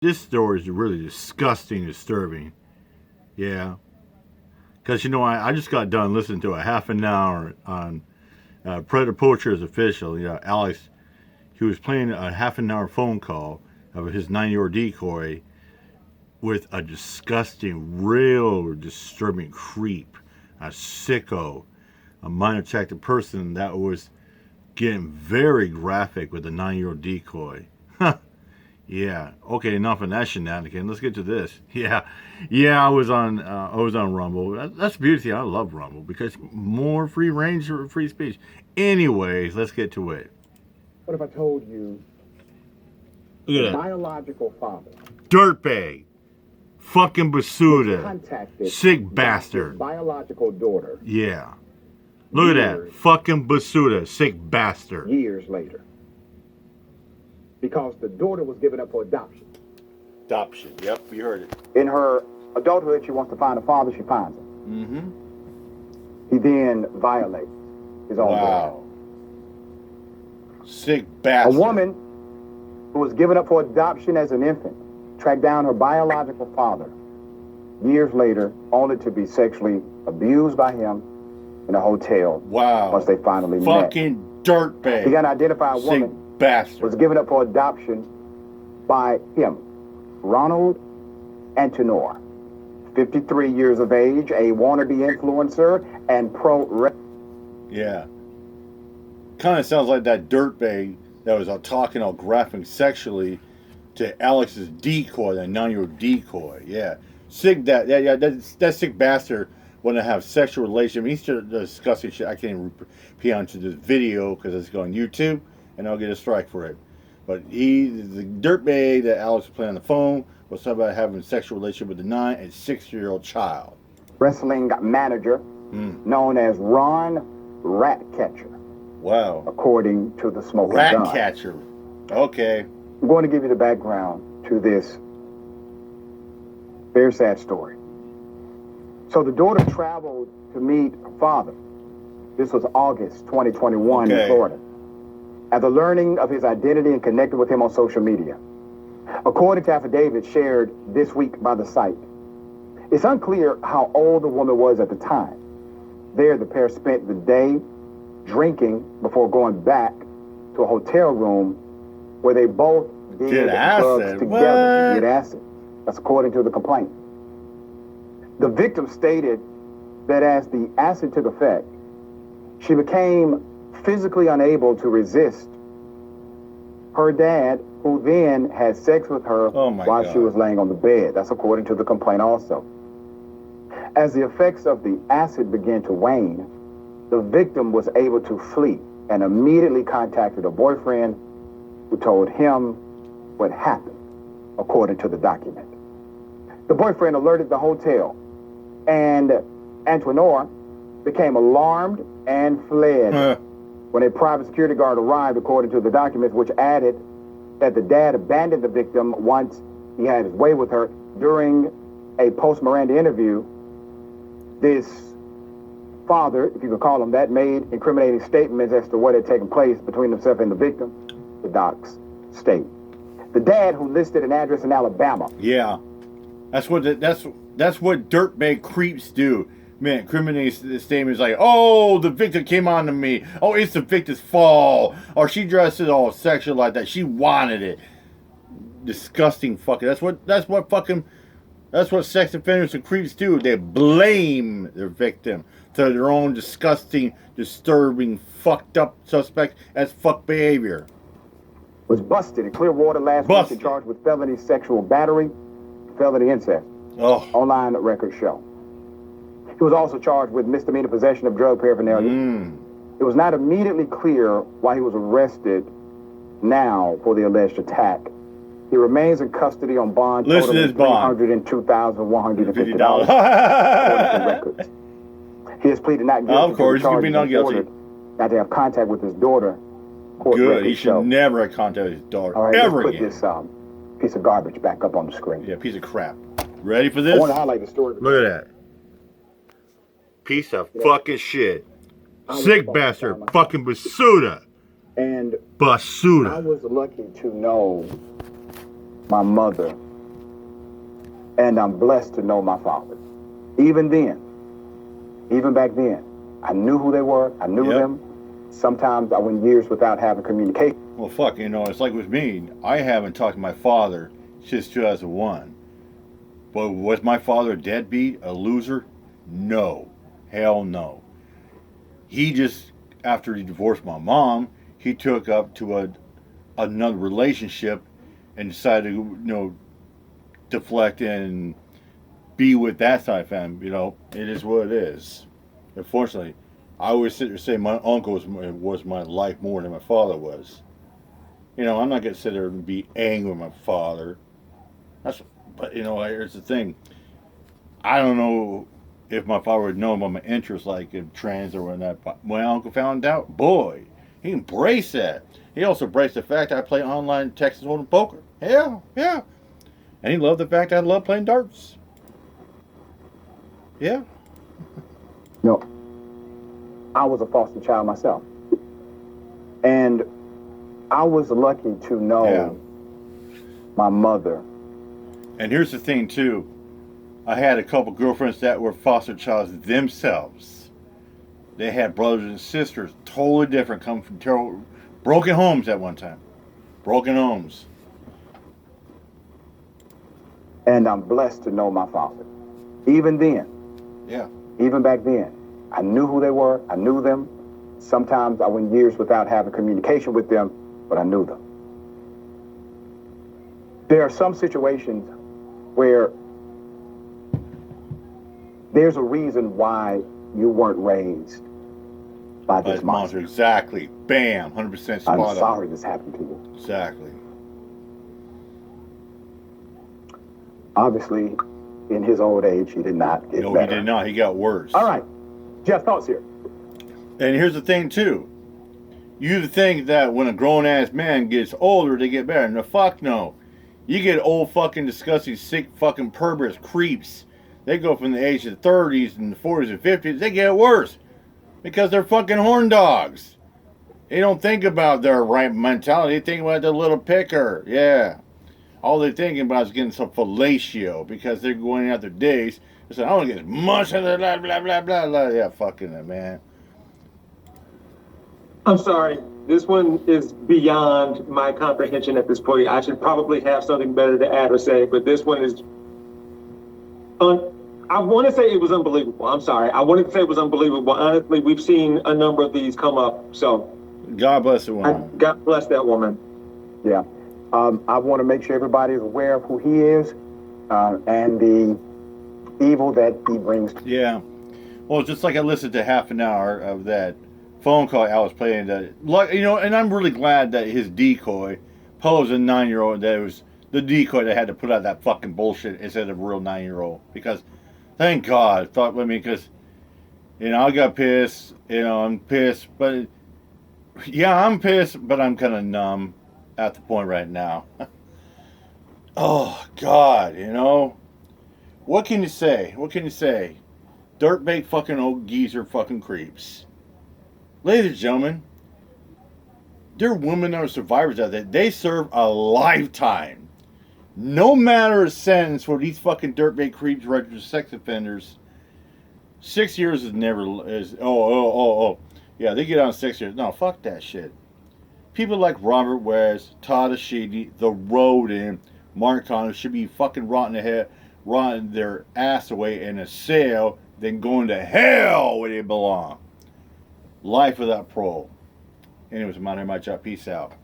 This story is really disgusting, disturbing. Yeah. Because, you know, I just got done listening to a half an hour on Predator Poacher's official. You know, Alex, he was playing a half an hour phone call of his 9-year-old decoy with a disgusting, real disturbing creep, a sicko, a mind-attracted person that was getting very graphic with a 9-year-old decoy. Yeah. Okay. Enough of that shenanigan. Let's get to this. Yeah. I was on Rumble. That's the beauty. I love Rumble because more free range for free speech. Anyways, let's get to it. What if I told you Look at biological father, dirtbag, fucking basuda, contacted sick bastard, biological daughter? Yeah. Look at that, fucking basuda, sick bastard. Years later, because the daughter was given up for adoption. Adoption. Yep, we heard it. In her adulthood, she wants to find a father. She finds him. He then violates his own daughter. Sick bastard. A woman who was given up for adoption as an infant tracked down her biological father years later, only to be sexually abused by him in a hotel. Wow. Once they finally met. Fucking dirtbag. The unidentified woman bastard was given up for adoption by him, Ronald Antonor, 53 years of age, a wannabe influencer and pro. Yeah. Kind of sounds like that dirtbag that was talking all graphic sexually to Alex's decoy, that 9-year-old decoy. Yeah. Sick that sick bastard want to have sexual relations. He's discussing shit. I can't even repeat onto this video because it's going on YouTube and I'll get a strike for it. But the dirtbag that Alex was playing on the phone was talking about having a sexual relationship with a 9 and 6-year-old child. Wrestling manager known as Ron Ratcatcher. Wow. According to the Smoking Gun. Ratcatcher. Okay. I'm going to give you the background to this very sad story. So the daughter traveled to meet her father. This was August 2021 in Florida. After learning of his identity and connecting with him on social media. According to affidavits shared this week by the site, it's unclear how old the woman was at the time. There, the pair spent the day drinking before going back to a hotel room where they both did drugs together. Did acid. That's according to the complaint. The victim stated that as the acid took effect, she became physically unable to resist her dad, who then had sex with her while she was laying on the bed. That's according to the complaint also. As the effects of the acid began to wane, the victim was able to flee and immediately contacted her boyfriend, who told him what happened, according to the document. The boyfriend alerted the hotel, and Antonor became alarmed and fled. When a private security guard arrived, according to the documents, which added that the dad abandoned the victim once he had his way with her. During a post-Miranda interview, this father, if you could call him that, made incriminating statements as to what had taken place between himself and the victim, the docs state. The dad, who listed an address in Alabama. Yeah, that's what dirtbag creeps do. Man, incriminating statements like, "Oh, the victim came on to me. Oh, it's the victim's fault. Or she dressed it all sexual like that. She wanted it." Disgusting fucking. That's what sex offenders and creeps do. They blame their victim to their own disgusting, disturbing, fucked up suspect as fuck behavior. Was busted in Clearwater last week and charged with felony sexual battery, felony incest. Online records show. He was also charged with misdemeanor possession of drug paraphernalia. It was not immediately clear why he was arrested now for the alleged attack. He remains in custody on bond totaling $302,150 according to records. He has pleaded not guilty. Of course, he's not guilty. Not to have contact with his daughter. Good. He should never have contact with his daughter ever again. Let's put this piece of garbage back up on the screen. Yeah, piece of crap. Ready for this? I want to highlight the story. Look at that. Piece of fucking shit. Sick bastard. Fucking basuda. And basuda. I was lucky to know my mother And I'm blessed to know my father. Even then, even back then, I knew who they were. I knew them. Sometimes I went years without having communication. Well, fuck, you know, it's like with me. I haven't talked to my father since 2001. But was my father a deadbeat, a loser? No. Hell no. He just, after he divorced my mom, he took up to another relationship and decided to, you know, deflect and be with that side of family. You know, it is what it is. Unfortunately, I always sit there and say my uncle was my life more than my father was. You know, I'm not going to sit there and be angry with my father. But, you know, here's the thing. I don't know if my father would know about my interests, like in trans or whatnot. But when my uncle found out, boy, he embraced that. He also embraced the fact that I play online Texas Hold'em poker. Yeah. And he loved the fact that I love playing darts. Yeah. No, I was a foster child myself. And I was lucky to know my mother. And here's the thing, too. I had a couple girlfriends that were foster childs themselves. They had brothers and sisters, totally different, come from broken homes at one time. Broken homes. And I'm blessed to know my father. Even then. Yeah. Even back then. I knew who they were. I knew them. Sometimes I went years without having communication with them, but I knew them. There are some situations where there's a reason why you weren't raised by this monster. Exactly. Bam. 100% spot on. I'm sorry this happened to you. Exactly. Obviously, in his old age, he did not get better. No, he did not. He got worse. All right. Jeff, thoughts here. And here's the thing, too. You think that when a grown-ass man gets older, they get better. No, fuck no. You get old fucking disgusting, sick fucking perverts, creeps. They go from the age of the 30s and the 40s and 50s. They get worse. Because they're fucking horn dogs. They don't think about their right mentality. They think about their little picker. Yeah. All they're thinking about is getting some fellatio. Because they're going out their days. They say, I want to get as much of the blah, blah, blah, blah, blah. Yeah, fucking it, man. I'm sorry. This one is beyond my comprehension at this point. I should probably have something better to add or say, but this one is... I want to say it was unbelievable. I'm sorry. I wanted to say it was unbelievable. Honestly, we've seen a number of these come up, so... God bless the woman. God bless that woman. Yeah. I want to make sure everybody is aware of who he is and the evil that he brings. Yeah. Well, just like I listened to half an hour of that phone call I was playing, that, you know, and I'm really glad that his decoy posed a 9-year-old, that it was the decoy that had to put out that fucking bullshit instead of a real 9-year-old. Because, thank God, thought with me, because, you know, I got pissed, you know, I'm pissed, but, yeah, I'm pissed, but I'm kind of numb at the point right now. Oh, God, you know, what can you say? What can you say? Dirtbag fucking old geezer fucking creeps. Ladies and gentlemen, there are women that are survivors out there. They serve a lifetime. No matter a sentence for these fucking dirtbag creeps, registered sex offenders. 6 years is never... Yeah, they get on 6 years. No, fuck that shit. People like Robert West, Todd Ashidi, The Rodin, Mark Connor should be fucking rotting their ass away in a cell, then going to hell where they belong. Life without parole. Anyways, I'm out here, my job. Peace out.